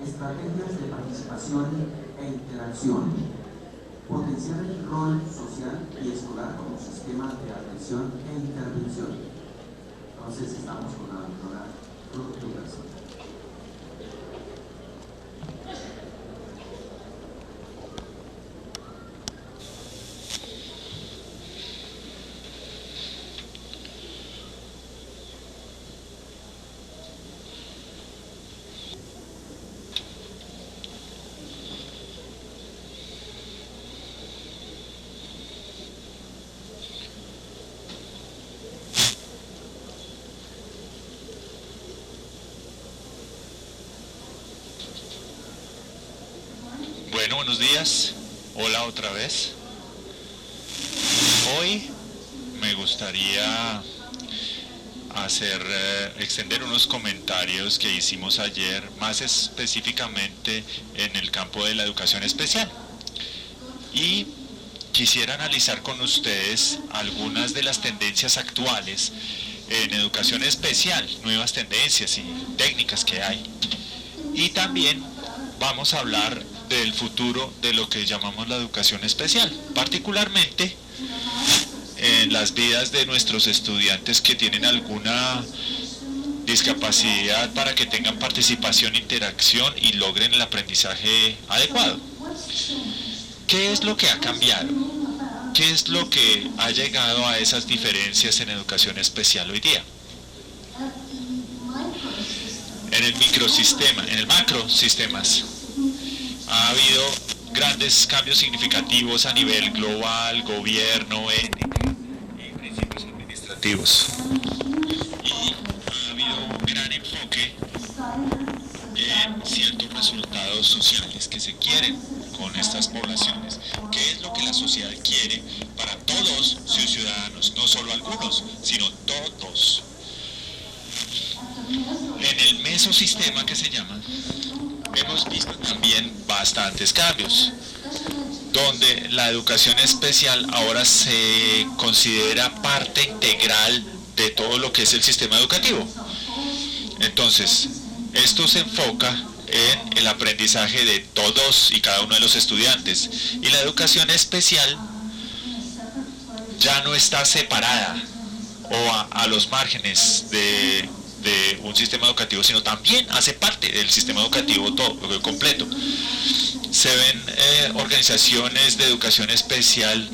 estrategias de participación e interacción, potenciar el rol social y escolar como sistema de atención e intervención. Entonces estamos con la doctora Ruth Luckasson. Bueno, buenos días. Hola otra vez. Hoy me gustaría extender unos comentarios que hicimos ayer, más específicamente en el campo de la educación especial. Y quisiera analizar con ustedes algunas de las tendencias actuales en educación especial, nuevas tendencias y técnicas que hay. Y también vamos a hablar del futuro de lo que llamamos la educación especial, particularmente en las vidas de nuestros estudiantes que tienen alguna discapacidad, para que tengan participación, interacción y logren el aprendizaje adecuado. ¿Qué es lo que ha cambiado? ¿Qué es lo que ha llegado a esas diferencias en educación especial hoy día? En el microsistema, en el macrosistemas, ha habido grandes cambios significativos a nivel global, gobierno, ética y principios administrativos. Y ha habido un gran enfoque en ciertos resultados sociales que se quieren con estas poblaciones. ¿Qué es lo que la sociedad quiere para todos sus ciudadanos? No solo algunos, sino todos. En el mesosistema, que se llama, hemos visto también bastantes cambios, donde la educación especial ahora se considera parte integral de todo lo que es el sistema educativo. Entonces, esto se enfoca en el aprendizaje de todos y cada uno de los estudiantes, y la educación especial ya no está separada o a los márgenes de un sistema educativo, sino también hace parte del sistema educativo todo, completo. Se ven organizaciones de educación especial,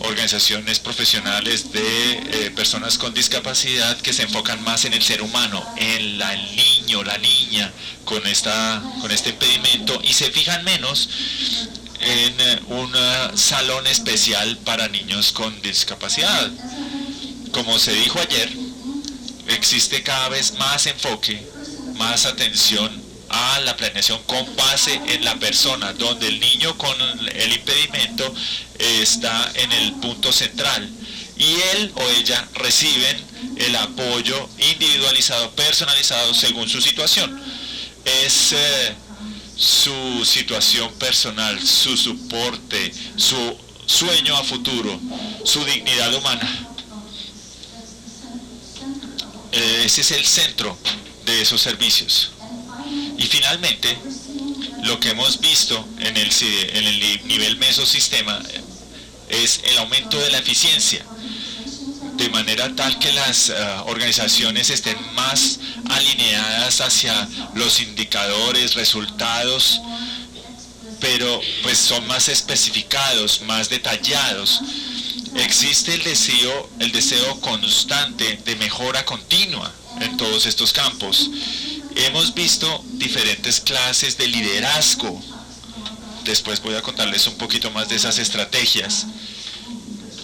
organizaciones profesionales de personas con discapacidad, que se enfocan más en el ser humano, en el niño, la niña con este impedimento, y se fijan menos en un salón especial para niños con discapacidad. Como se dijo ayer, existe cada vez más enfoque, más atención a la planeación con base en la persona, donde el niño con el impedimento está en el punto central y él o ella reciben el apoyo individualizado, personalizado según su situación. Es su situación personal, su soporte, su sueño a futuro, su dignidad humana. Ese es el centro de esos servicios. Y finalmente, lo que hemos visto en el nivel mesosistema es el aumento de la eficiencia, de manera tal que las organizaciones estén más alineadas hacia los indicadores, resultados, pero pues son más especificados, más detallados. Existe el deseo constante de mejora continua en todos estos campos. Hemos visto diferentes clases de liderazgo. Después voy a contarles un poquito más de esas estrategias,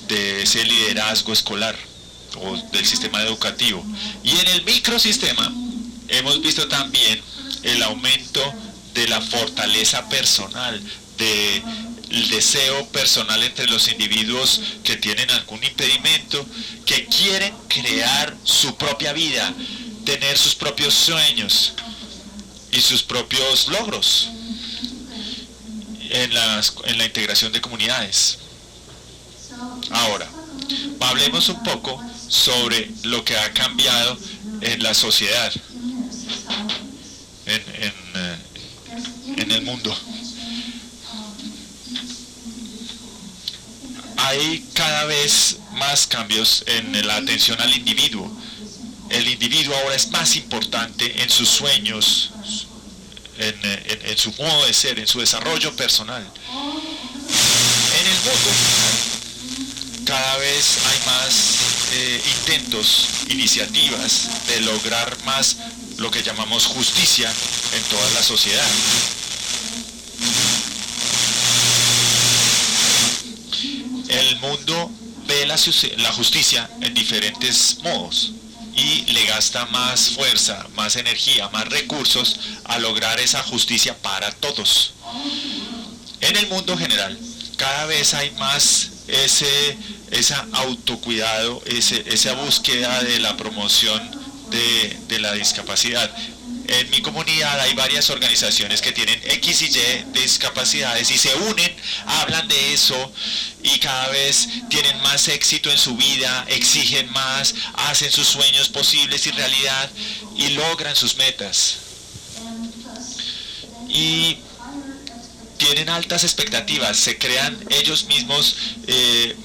de ese liderazgo escolar o del sistema educativo. Y en el microsistema hemos visto también el aumento de la fortaleza personal, del deseo personal entre los individuos que tienen algún impedimento, que quieren crear su propia vida, tener sus propios sueños y sus propios logros en la integración de comunidades. Ahora, hablemos un poco sobre lo que ha cambiado en la sociedad, mundo. Hay cada vez más cambios en la atención al individuo. El individuo ahora es más importante en sus sueños, en su modo de ser, en su desarrollo personal. En el mundo cada vez hay más intentos, iniciativas de lograr más lo que llamamos justicia en toda la sociedad. El mundo ve la justicia en diferentes modos y le gasta más fuerza, más energía, más recursos a lograr esa justicia para todos. En el mundo general, cada vez hay más ese autocuidado, esa búsqueda de la promoción de la discapacidad. En mi comunidad hay varias organizaciones que tienen X y Y discapacidades y se unen, hablan de eso y cada vez tienen más éxito en su vida, exigen más, hacen sus sueños posibles y realidad y logran sus metas. Y tienen altas expectativas, se crean ellos mismos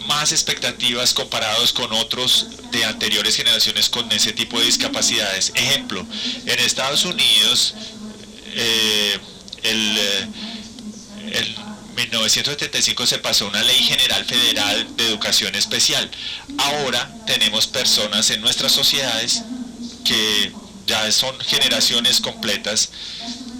más expectativas comparados con otros de anteriores generaciones con ese tipo de discapacidades. Ejemplo, en Estados Unidos, en 1975 se pasó una ley general federal de educación especial. Ahora tenemos personas en nuestras sociedades que ya son generaciones completas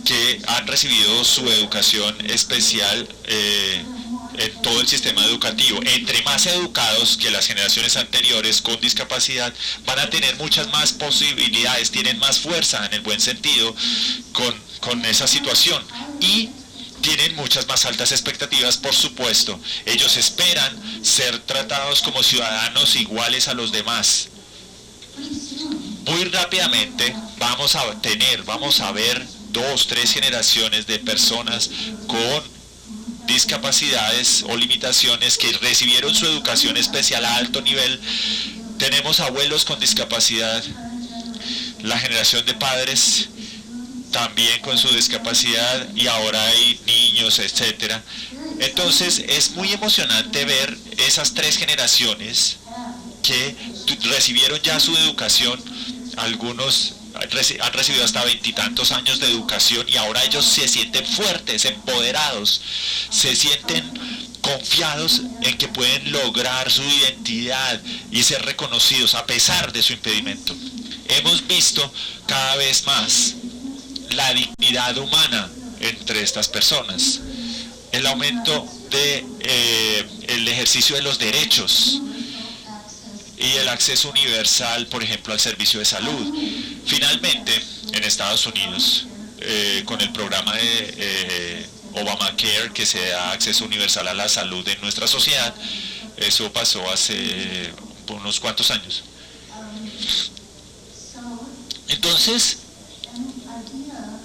que han recibido su educación especial en todo el sistema educativo. Entre más educados que las generaciones anteriores con discapacidad, van a tener muchas más posibilidades, tienen más fuerza en el buen sentido con esa situación y tienen muchas más altas expectativas, por supuesto. Ellos esperan ser tratados como ciudadanos iguales a los demás. Muy rápidamente vamos a ver 2, 3 generaciones de personas con discapacidades o limitaciones que recibieron su educación especial a alto nivel. Tenemos abuelos con discapacidad, la generación de padres también con su discapacidad y ahora hay niños, etcétera. Entonces es muy emocionante ver esas 3 generaciones que recibieron ya su educación. Algunos han recibido hasta 20 y tantos años de educación y ahora ellos se sienten fuertes, empoderados, se sienten confiados en que pueden lograr su identidad y ser reconocidos a pesar de su impedimento. Hemos visto cada vez más la dignidad humana entre estas personas, el aumento el ejercicio de los derechos y el acceso universal, por ejemplo, al servicio de salud. Finalmente, en Estados Unidos, con el programa de Obamacare, que se da acceso universal a la salud en nuestra sociedad, eso pasó hace unos cuantos años. Entonces,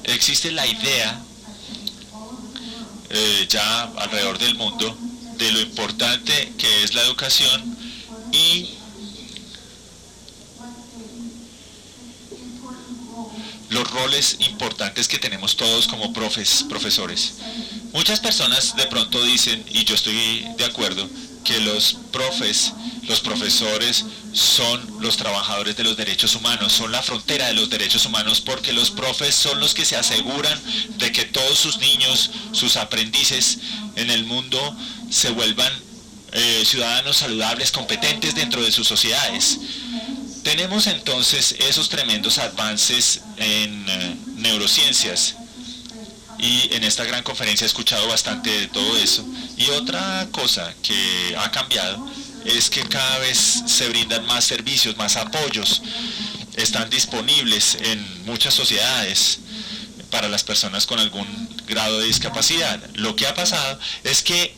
existe la idea ya alrededor del mundo de lo importante que es la educación y los roles importantes que tenemos todos como profesores. Muchas personas de pronto dicen, y yo estoy de acuerdo, que los profesores son los trabajadores de los derechos humanos, son la frontera de los derechos humanos, porque los profes son los que se aseguran de que todos sus niños, sus aprendices en el mundo se vuelvan ciudadanos saludables, competentes dentro de sus sociedades. Tenemos entonces esos tremendos avances en neurociencias y en esta gran conferencia he escuchado bastante de todo eso. Y otra cosa que ha cambiado es que cada vez se brindan más servicios, más apoyos, están disponibles en muchas sociedades para las personas con algún grado de discapacidad. Lo que ha pasado es que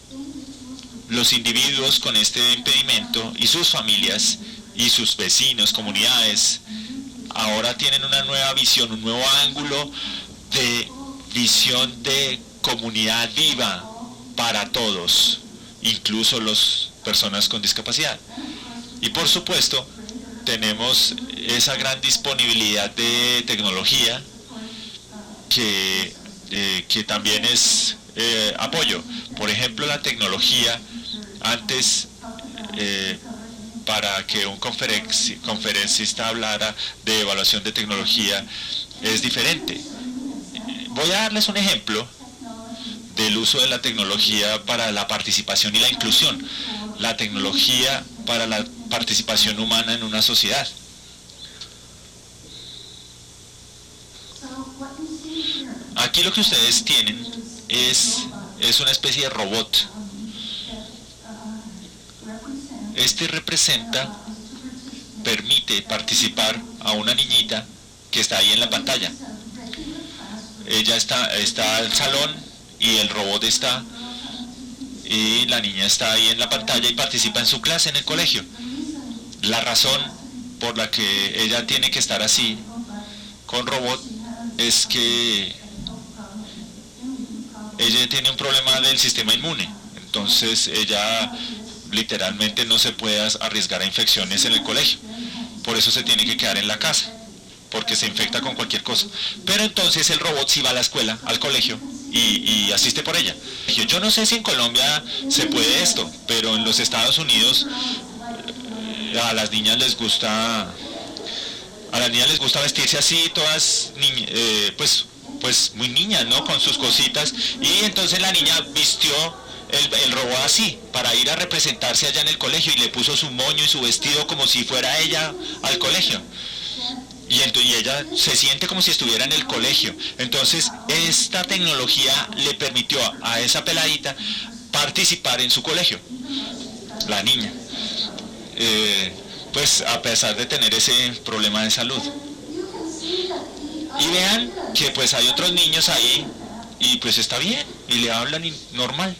los individuos con este impedimento y sus familias y sus vecinos, comunidades, ahora tienen una nueva visión, un nuevo ángulo de visión de comunidad viva para todos, incluso las personas con discapacidad. Y por supuesto, tenemos esa gran disponibilidad de tecnología que que también es apoyo. Por ejemplo, la tecnología, antes para que un conferencista hablara de evaluación de tecnología es diferente. Voy a darles un ejemplo del uso de la tecnología para la participación y la inclusión, la tecnología para la participación humana en una sociedad. Aquí lo que ustedes tienen es una especie de robot. Este permite participar a una niñita que está ahí en la pantalla. Ella está en el salón y el robot está, y la niña está ahí en la pantalla y participa en su clase en el colegio. La razón por la que ella tiene que estar así con robot es que ella tiene un problema del sistema inmune. Entonces ella literalmente no se puede arriesgar a infecciones en el colegio. Por eso se tiene que quedar en la casa, porque se infecta con cualquier cosa. Pero entonces el robot sí va a la escuela, al colegio, y asiste por ella. Yo no sé si en Colombia se puede esto, pero en los Estados Unidos a las niñas les gusta vestirse así, todas pues muy niñas, ¿no? Con sus cositas, y entonces la niña vistió el robot así, para ir a representarse allá en el colegio, y le puso su moño y su vestido como si fuera ella al colegio. Y ella se siente como si estuviera en el colegio. Entonces, esta tecnología le permitió a esa peladita participar en su colegio, la niña. Pues a pesar de tener ese problema de salud. Y vean que pues hay otros niños ahí, y pues está bien, y le hablan normal.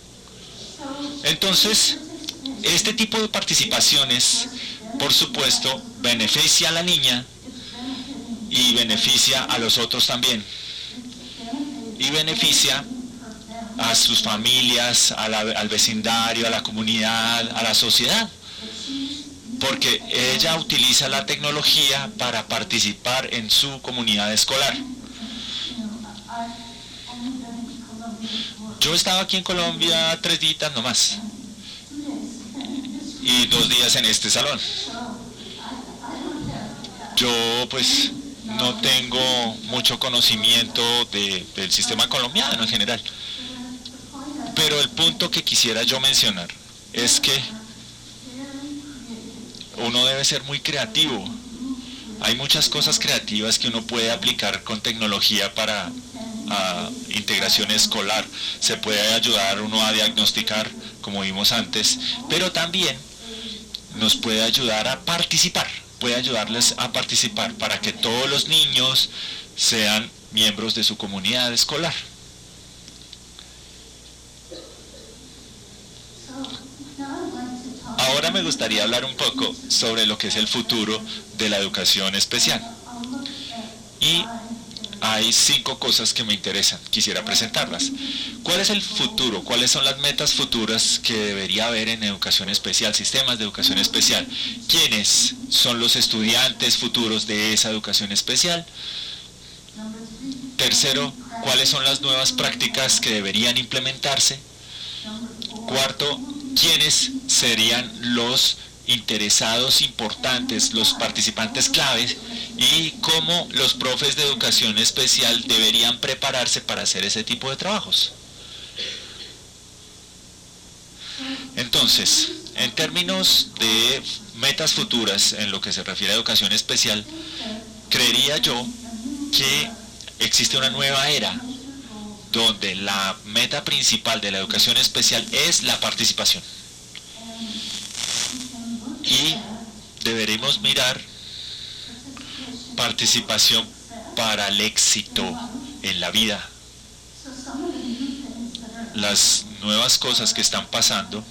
Entonces, este tipo de participaciones, por supuesto, beneficia a la niña y beneficia a los otros también. Y beneficia a sus familias, al vecindario, a la comunidad, a la sociedad. Porque ella utiliza la tecnología para participar en su comunidad escolar. Yo estaba aquí en Colombia 3 días nomás, y 2 días en este salón. Yo pues no tengo mucho conocimiento del sistema colombiano en general, pero el punto que quisiera yo mencionar es que uno debe ser muy creativo. Hay muchas cosas creativas que uno puede aplicar con tecnología para integración escolar. Se puede ayudar uno a diagnosticar, como vimos antes, pero también nos puede ayudar a participar, puede ayudarles a participar para que todos los niños sean miembros de su comunidad escolar. Ahora me gustaría hablar un poco sobre lo que es el futuro de la educación especial. Y hay 5 cosas que me interesan, quisiera presentarlas. ¿Cuál es el futuro? ¿Cuáles son las metas futuras que debería haber en educación especial, sistemas de educación especial? ¿Quiénes son los estudiantes futuros de esa educación especial? Tercero, ¿cuáles son las nuevas prácticas que deberían implementarse? Cuarto, ¿quiénes serían los interesados importantes, los participantes claves, y cómo los profes de educación especial deberían prepararse para hacer ese tipo de trabajos? Entonces, en términos de metas futuras en lo que se refiere a educación especial, creería yo que existe una nueva era donde la meta principal de la educación especial es la participación. Y deberemos mirar participación para el éxito en la vida. Las nuevas cosas que están pasando,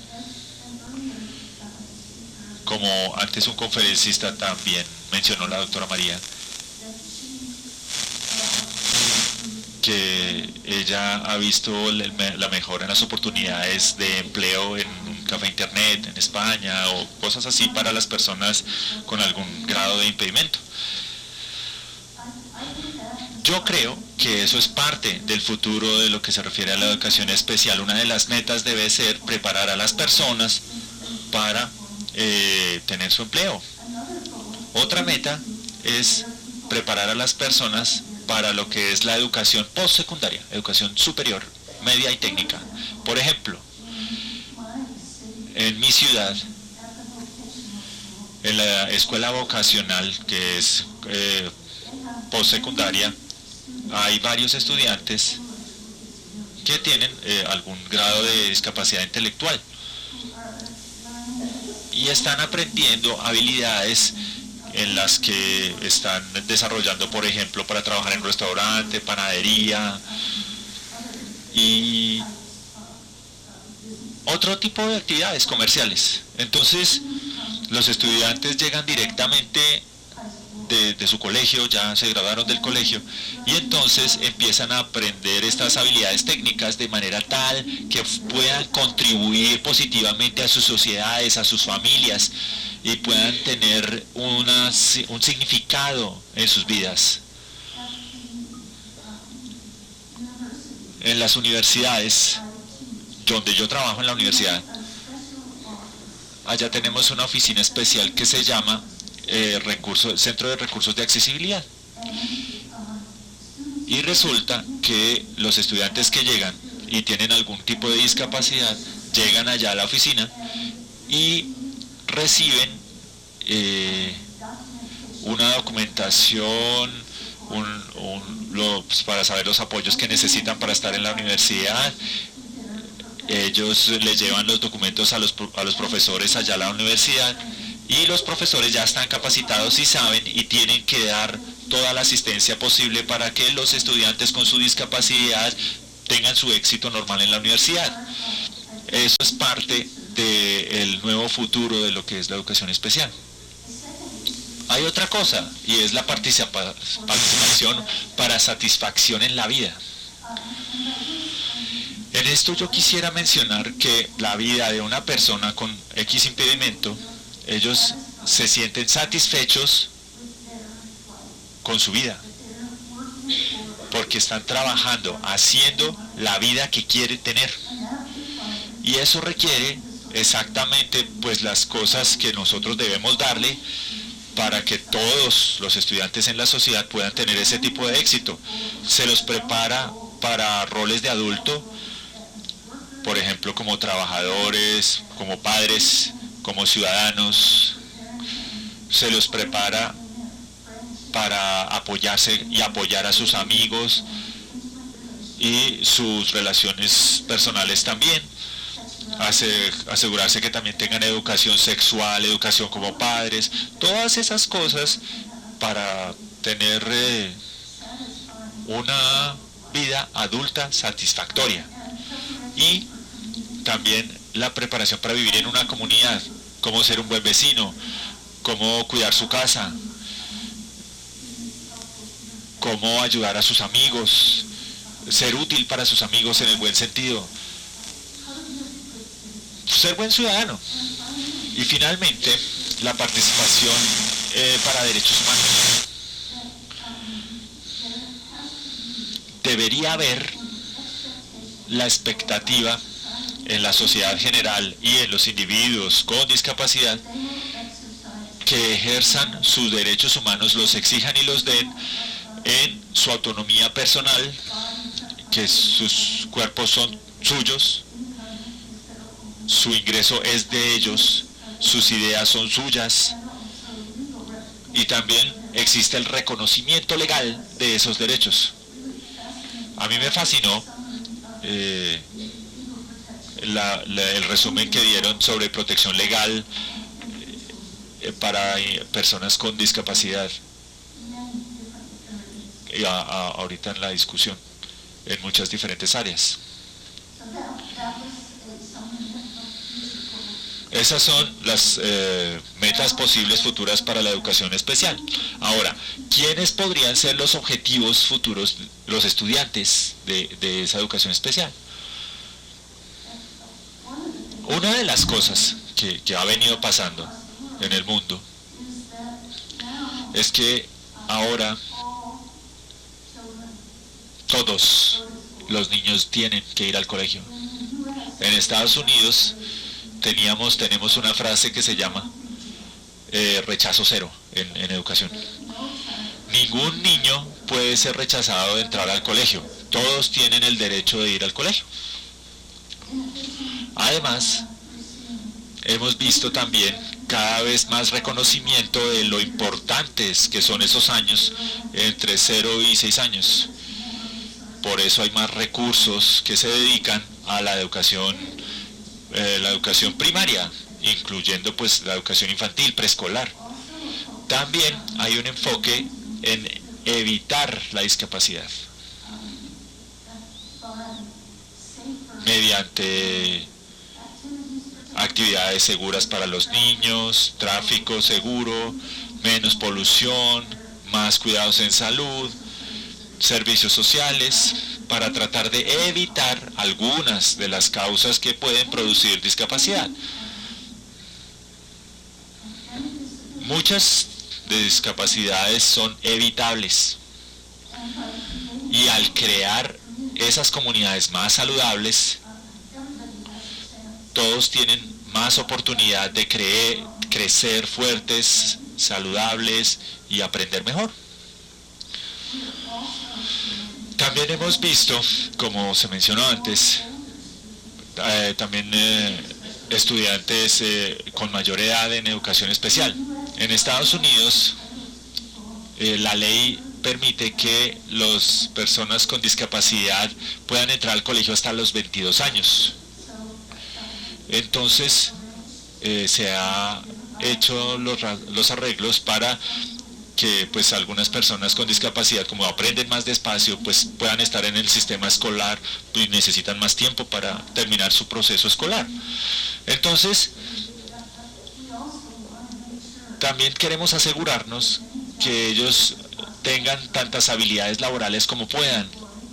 como antes un conferencista también mencionó, la doctora María, que ella ha visto la mejora en las oportunidades de empleo en un café internet en España, o cosas así para las personas con algún grado de impedimento. Yo creo que eso es parte del futuro de lo que se refiere a la educación especial. Una de las metas debe ser preparar a las personas para tener su empleo. Otra meta es preparar a las personas para lo que es la educación postsecundaria, educación superior, media y técnica. Por ejemplo, en mi ciudad, en la escuela vocacional, que es postsecundaria, hay varios estudiantes que tienen algún grado de discapacidad intelectual y están aprendiendo habilidades en las que están desarrollando, por ejemplo, para trabajar en un restaurante, panadería y otro tipo de actividades comerciales. Entonces, los estudiantes llegan directamente de su colegio, ya se graduaron del colegio, y entonces empiezan a aprender estas habilidades técnicas de manera tal que puedan contribuir positivamente a sus sociedades, a sus familias, y puedan tener un significado en sus vidas. En las universidades, donde yo trabajo en la universidad, allá tenemos una oficina especial que se llama Centro de Recursos de Accesibilidad. Y resulta que los estudiantes que llegan y tienen algún tipo de discapacidad, llegan allá a la oficina y reciben una documentación para saber los apoyos que necesitan para estar en la universidad. Ellos les llevan los documentos a los profesores allá a la universidad, y los profesores ya están capacitados y saben y tienen que dar toda la asistencia posible para que los estudiantes con su discapacidad tengan su éxito normal en la universidad. Eso es parte del nuevo futuro de lo que es la educación especial. Hay otra cosa, y es la participación para satisfacción en la vida. En esto yo quisiera mencionar que la vida de una persona con X impedimento, ellos se sienten satisfechos con su vida, porque están trabajando, haciendo la vida que quieren tener. Y eso requiere exactamente pues las cosas que nosotros debemos darle para que todos los estudiantes en la sociedad puedan tener ese tipo de éxito. Se los prepara para roles de adulto, por ejemplo, como trabajadores, como padres, como ciudadanos. Se los prepara para apoyarse y apoyar a sus amigos y sus relaciones personales también. Asegurarse que también tengan educación sexual, educación como padres, todas esas cosas para tener una vida adulta satisfactoria. Y también la preparación para vivir en una comunidad, cómo ser un buen vecino, cómo cuidar su casa, cómo ayudar a sus amigos, ser útil para sus amigos en el buen sentido, ser buen ciudadano. Y finalmente, la participación para derechos humanos. Debería haber la expectativa en la sociedad general y en los individuos con discapacidad que ejerzan sus derechos humanos, los exijan y los den en su autonomía personal, que sus cuerpos son suyos, su ingreso es de ellos, sus ideas son suyas, y también existe el reconocimiento legal de esos derechos. A mí me fascinó el resumen que dieron sobre protección legal para personas con discapacidad ahorita en la discusión en muchas diferentes áreas. Esas son las metas posibles futuras para la educación especial. Ahora, ¿quiénes podrían ser los objetivos futuros, los estudiantes de esa educación especial? Una de las cosas que ha venido pasando en el mundo es que ahora todos los niños tienen que ir al colegio. En Estados Unidos tenemos una frase que se llama rechazo cero en educación. Ningún niño puede ser rechazado de entrar al colegio. Todos tienen el derecho de ir al colegio. Además, hemos visto también cada vez más reconocimiento de lo importantes que son esos años entre 0 y 6 años. Por eso hay más recursos que se dedican a la educación primaria, incluyendo pues la educación infantil, preescolar. También hay un enfoque en evitar la discapacidad mediante actividades seguras para los niños, tráfico seguro, menos polución, más cuidados en salud, servicios sociales, para tratar de evitar algunas de las causas que pueden producir discapacidad. Muchas de discapacidades son evitables y al crear esas comunidades más saludables, todos tienen más oportunidad de crecer fuertes, saludables y aprender mejor. También hemos visto, como se mencionó antes, también estudiantes con mayor edad en educación especial. En Estados Unidos, la ley permite que las personas con discapacidad puedan entrar al colegio hasta los 22 años. Entonces, se ha hecho los arreglos para que pues algunas personas con discapacidad, como aprenden más despacio, pues puedan estar en el sistema escolar y necesitan más tiempo para terminar su proceso escolar. Entonces, también queremos asegurarnos que ellos tengan tantas habilidades laborales como puedan,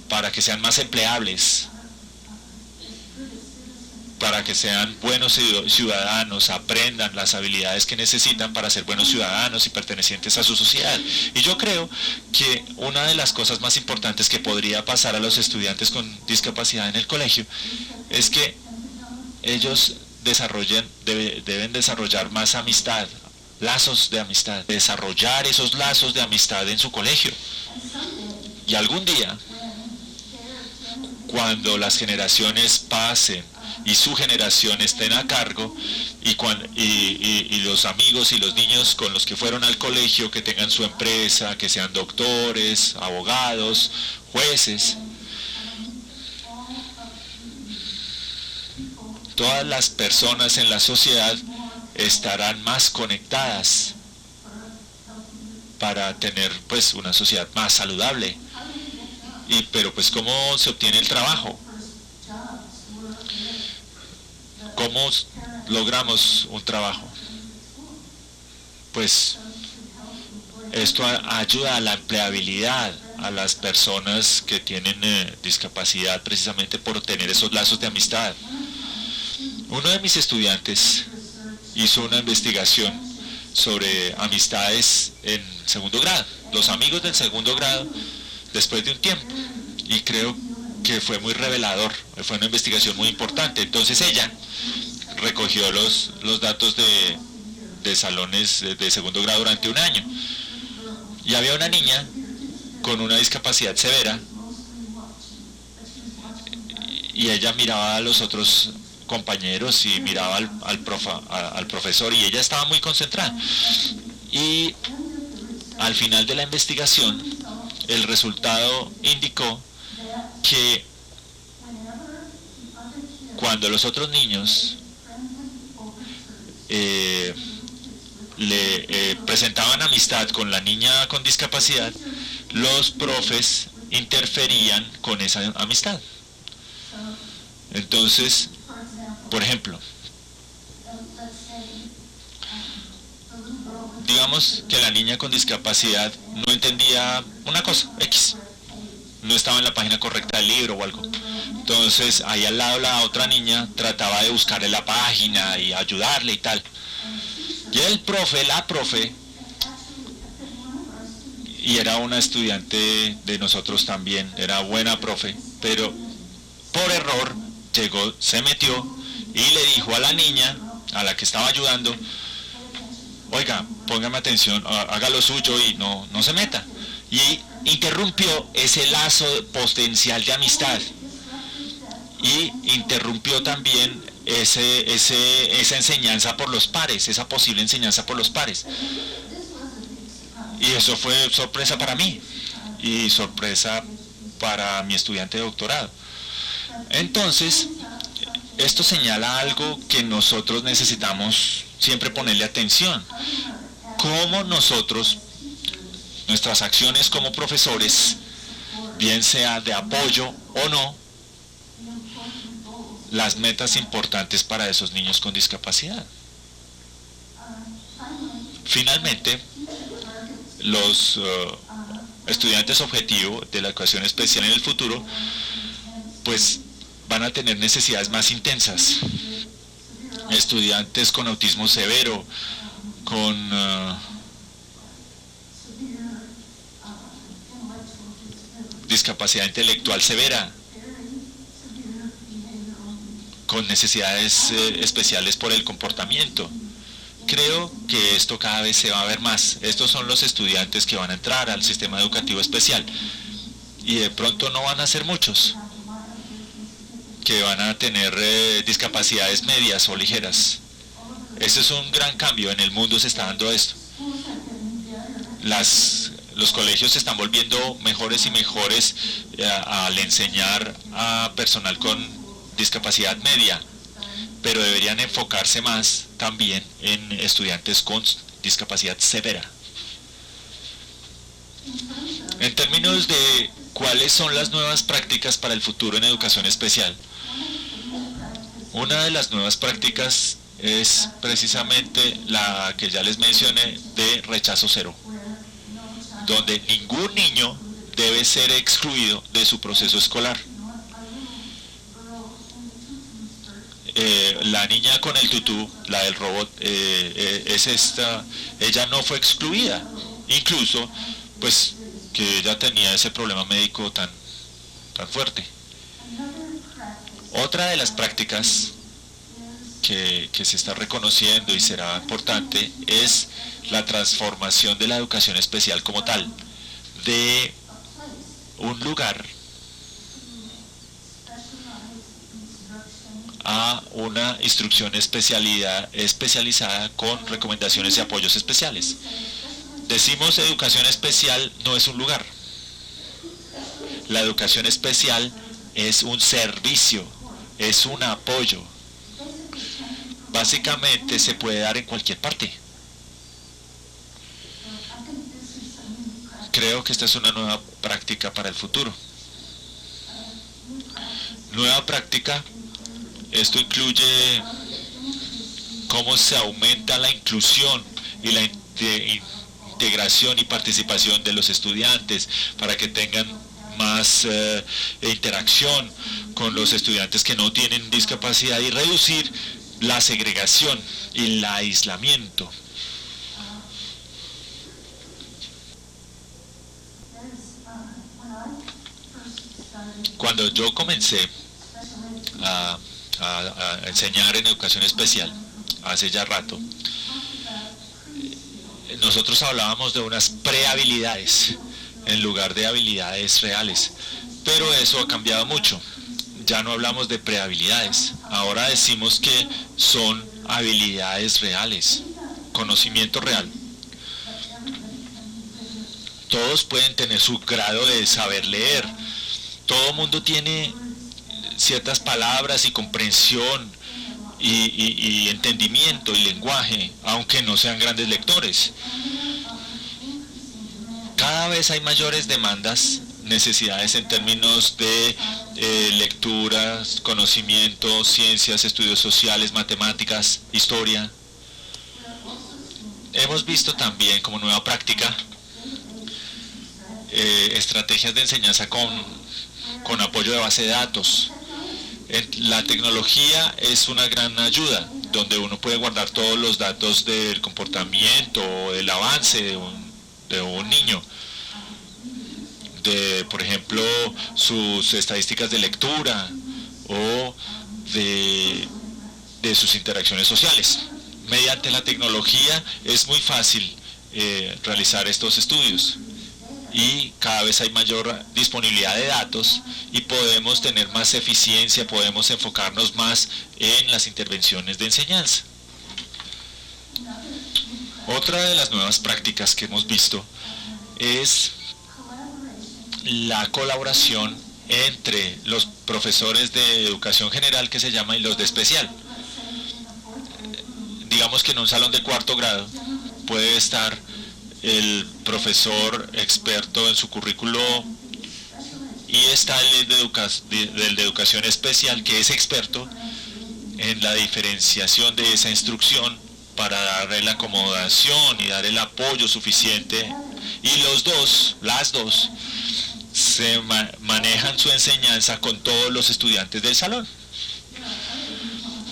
para que sean más empleables, para que sean buenos ciudadanos, aprendan las habilidades que necesitan para ser buenos ciudadanos y pertenecientes a su sociedad. Y yo creo que una de las cosas más importantes que podría pasar a los estudiantes con discapacidad en el colegio es que ellos deben desarrollar más amistad, lazos de amistad, desarrollar esos lazos de amistad en su colegio. Y algún día, cuando las generaciones pasen y su generación estén a cargo y los amigos y los niños con los que fueron al colegio, que tengan su empresa, que sean doctores, abogados, jueces, todas las personas en la sociedad estarán más conectadas para tener pues una sociedad más saludable. Pero pues ¿cómo se obtiene el trabajo? ¿Cómo logramos un trabajo? Pues esto ayuda a la empleabilidad a las personas que tienen discapacidad, precisamente por tener esos lazos de amistad. Uno de mis estudiantes hizo una investigación sobre amistades en segundo grado, los amigos del segundo grado después de un tiempo, y creo que fue muy revelador, fue una investigación muy importante. Entonces ella recogió los datos de salones de segundo grado durante un año, y había una niña con una discapacidad severa, y ella miraba a los otros compañeros y miraba al profesor, y ella estaba muy concentrada. Y al final de la investigación, el resultado indicó que cuando los otros niños le presentaban amistad con la niña con discapacidad, los profes interferían con esa amistad. Entonces, por ejemplo, digamos que la niña con discapacidad no entendía una cosa, X, no estaba en la página correcta del libro o algo. Entonces, ahí al lado la otra niña trataba de buscarle la página y ayudarle y tal. Y la profe, y era una estudiante de nosotros también, era buena profe, pero por error llegó, se metió y le dijo a la niña, a la que estaba ayudando, oiga, póngame atención, haga lo suyo y no se meta. Y interrumpió ese lazo potencial de amistad y interrumpió también esa enseñanza por los pares, esa posible enseñanza por los pares. Y eso fue sorpresa para mí y sorpresa para mi estudiante de doctorado. Entonces, esto señala algo que nosotros necesitamos siempre ponerle atención. Cómo nosotros, nuestras acciones como profesores, bien sea de apoyo o no, las metas importantes para esos niños con discapacidad. Finalmente, los estudiantes objetivo de la educación especial en el futuro, pues van a tener necesidades más intensas. Estudiantes con autismo severo, con discapacidad intelectual severa, con necesidades especiales por el comportamiento. Creo que esto cada vez se va a ver más. Estos son los estudiantes que van a entrar al sistema educativo especial y de pronto no van a ser muchos que van a tener discapacidades medias o ligeras. Ese es un gran cambio, en el mundo se está dando esto. Los colegios se están volviendo mejores y mejores al enseñar a personal con discapacidad media, pero deberían enfocarse más también en estudiantes con discapacidad severa. En términos de cuáles son las nuevas prácticas para el futuro en educación especial, una de las nuevas prácticas es precisamente la que ya les mencioné de rechazo cero, donde ningún niño debe ser excluido de su proceso escolar. La niña con el tutú, la del robot, ella no fue excluida, incluso pues que ella tenía ese problema médico tan fuerte. Otra de las prácticas que se está reconociendo y será importante es la transformación de la educación especial como tal, de un lugar a una instrucción especializada con recomendaciones y apoyos especiales. Decimos educación especial no es un lugar. La educación especial es un servicio, es un apoyo. Básicamente se puede dar en cualquier parte. Creo que esta es una nueva práctica para el futuro. Nueva práctica, esto incluye cómo se aumenta la inclusión y la integración y participación de los estudiantes para que tengan más interacción con los estudiantes que no tienen discapacidad y reducir la segregación y el aislamiento. Cuando yo comencé a enseñar en educación especial, hace ya rato, nosotros hablábamos de unas prehabilidades en lugar de habilidades reales, pero eso ha cambiado mucho. Ya no hablamos de prehabilidades, ahora decimos que son habilidades reales, conocimiento real. Todos pueden tener su grado de saber leer, todo mundo tiene ciertas palabras y comprensión y entendimiento y lenguaje, aunque no sean grandes lectores. Cada vez hay mayores demandas, necesidades en términos de lecturas, conocimiento, ciencias, estudios sociales, matemáticas, historia. Hemos visto también como nueva práctica estrategias de enseñanza con apoyo de base de datos. La tecnología es una gran ayuda, donde uno puede guardar todos los datos del comportamiento o del avance de un niño. de, por ejemplo, sus estadísticas de lectura o de sus interacciones sociales. Mediante la tecnología es muy fácil realizar estos estudios y cada vez hay mayor disponibilidad de datos y podemos tener más eficiencia, podemos enfocarnos más en las intervenciones de enseñanza. Otra de las nuevas prácticas que hemos visto es la colaboración entre los profesores de educación general, que se llama, y los de especial. Digamos que en un salón de cuarto grado puede estar el profesor experto en su currículo y está el de educación especial, que es experto en la diferenciación de esa instrucción para darle la acomodación y dar el apoyo suficiente, y las dos se manejan su enseñanza con todos los estudiantes del salón.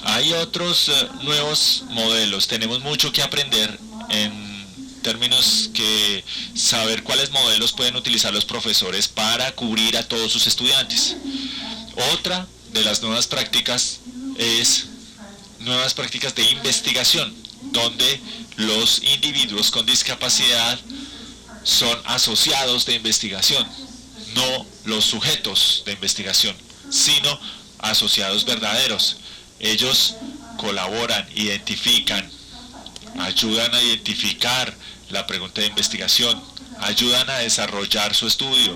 Hay otros nuevos modelos, tenemos mucho que aprender en términos que saber cuáles modelos pueden utilizar los profesores para cubrir a todos sus estudiantes. Otra de las nuevas prácticas es nuevas prácticas de investigación, donde los individuos con discapacidad son asociados de investigación, no los sujetos de investigación, sino asociados verdaderos. Ellos colaboran, identifican, ayudan a identificar la pregunta de investigación, ayudan a desarrollar su estudio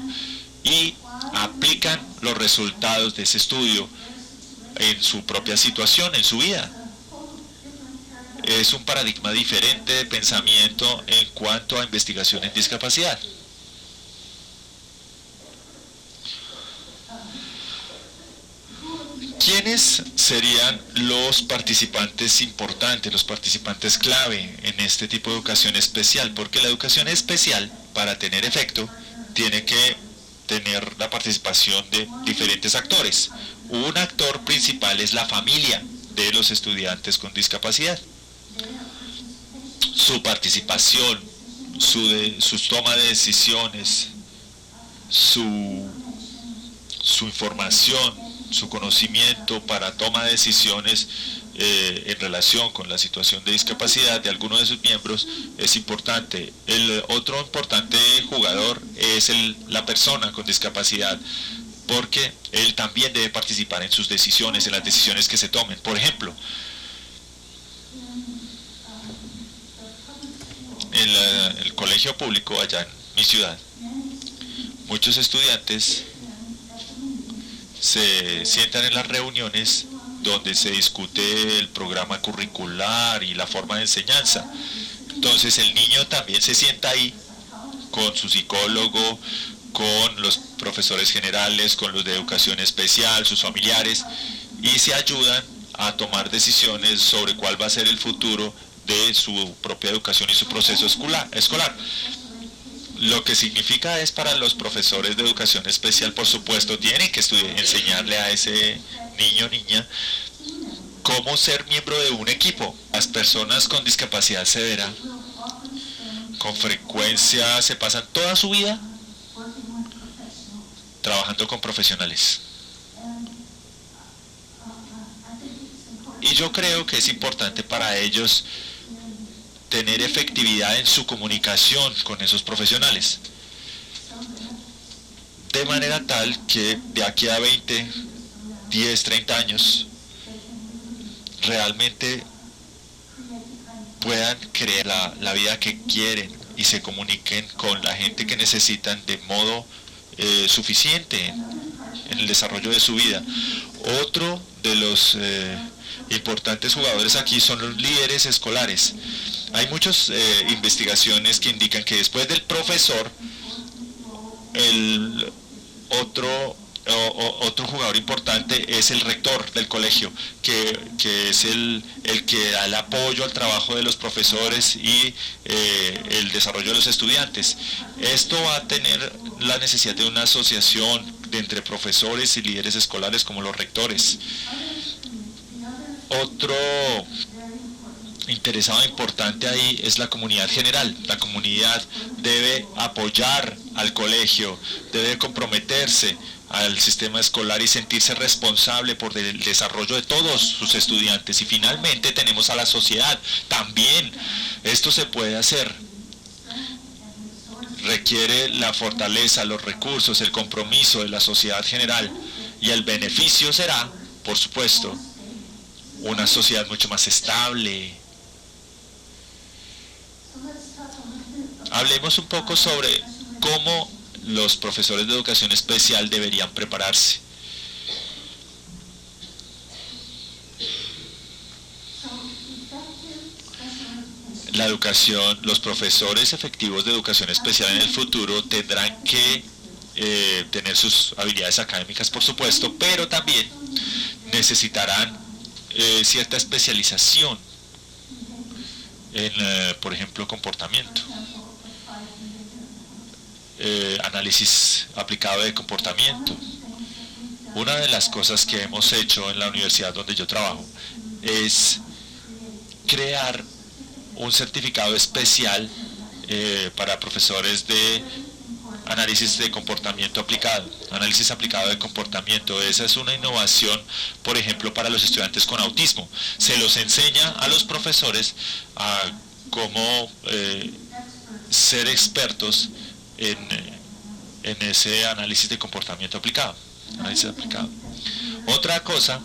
y aplican los resultados de ese estudio en su propia situación, en su vida. Es un paradigma diferente de pensamiento en cuanto a investigación en discapacidad. ¿Quiénes serían los participantes importantes, los participantes clave en este tipo de educación especial? Porque la educación especial, para tener efecto, tiene que tener la participación de diferentes actores. Un actor principal es la familia de los estudiantes con discapacidad. Su participación, su toma de decisiones, su información, su conocimiento para toma de decisiones en relación con la situación de discapacidad de alguno de sus miembros es importante. El otro importante jugador es la persona con discapacidad, porque él también debe participar en sus decisiones, en las decisiones que se tomen. Por ejemplo, en el colegio público allá en mi ciudad, muchos estudiantes se sientan en las reuniones donde se discute el programa curricular y la forma de enseñanza. Entonces el niño también se sienta ahí con su psicólogo, con los profesores generales, con los de educación especial, sus familiares, y se ayudan a tomar decisiones sobre cuál va a ser el futuro de su propia educación y su proceso escolar. Lo que significa es, para los profesores de educación especial, por supuesto, tienen que enseñarle a ese niño o niña cómo ser miembro de un equipo. Las personas con discapacidad severa con frecuencia se pasan toda su vida trabajando con profesionales. Y yo creo que es importante para ellos tener efectividad en su comunicación con esos profesionales, de manera tal que de aquí a 20, 10, 30 años realmente puedan crear la vida que quieren y se comuniquen con la gente que necesitan de modo suficiente en el desarrollo de su vida. Otro de los importantes jugadores aquí son los líderes escolares. Hay muchas investigaciones que indican que después del profesor, el otro jugador importante es el rector del colegio, que es el que da el apoyo al trabajo de los profesores y el desarrollo de los estudiantes. Esto va a tener la necesidad de una asociación entre profesores y líderes escolares como los rectores. Otro interesado importante ahí es la comunidad general. La comunidad debe apoyar al colegio, debe comprometerse al sistema escolar y sentirse responsable por el desarrollo de todos sus estudiantes. Y finalmente tenemos a la sociedad. También esto se puede hacer. Requiere la fortaleza, los recursos, el compromiso de la sociedad general. Y el beneficio será, por supuesto, una sociedad mucho más estable. Hablemos un poco sobre cómo los profesores de educación especial deberían prepararse. La educación, los profesores efectivos de educación especial en el futuro tendrán que tener sus habilidades académicas, por supuesto, pero también necesitarán cierta especialización en, por ejemplo, comportamiento. Análisis aplicado de comportamiento. Una de las cosas que hemos hecho en la universidad donde yo trabajo es crear un certificado especial para profesores de análisis de comportamiento aplicado, análisis aplicado de comportamiento. Esa es una innovación, por ejemplo, para los estudiantes con autismo. Se los enseña a los profesores a cómo ser expertos en ese análisis de comportamiento aplicado. Otra cosa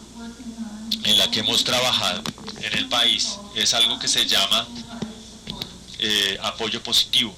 en la que hemos trabajado en el país es algo que se llama apoyo positivo.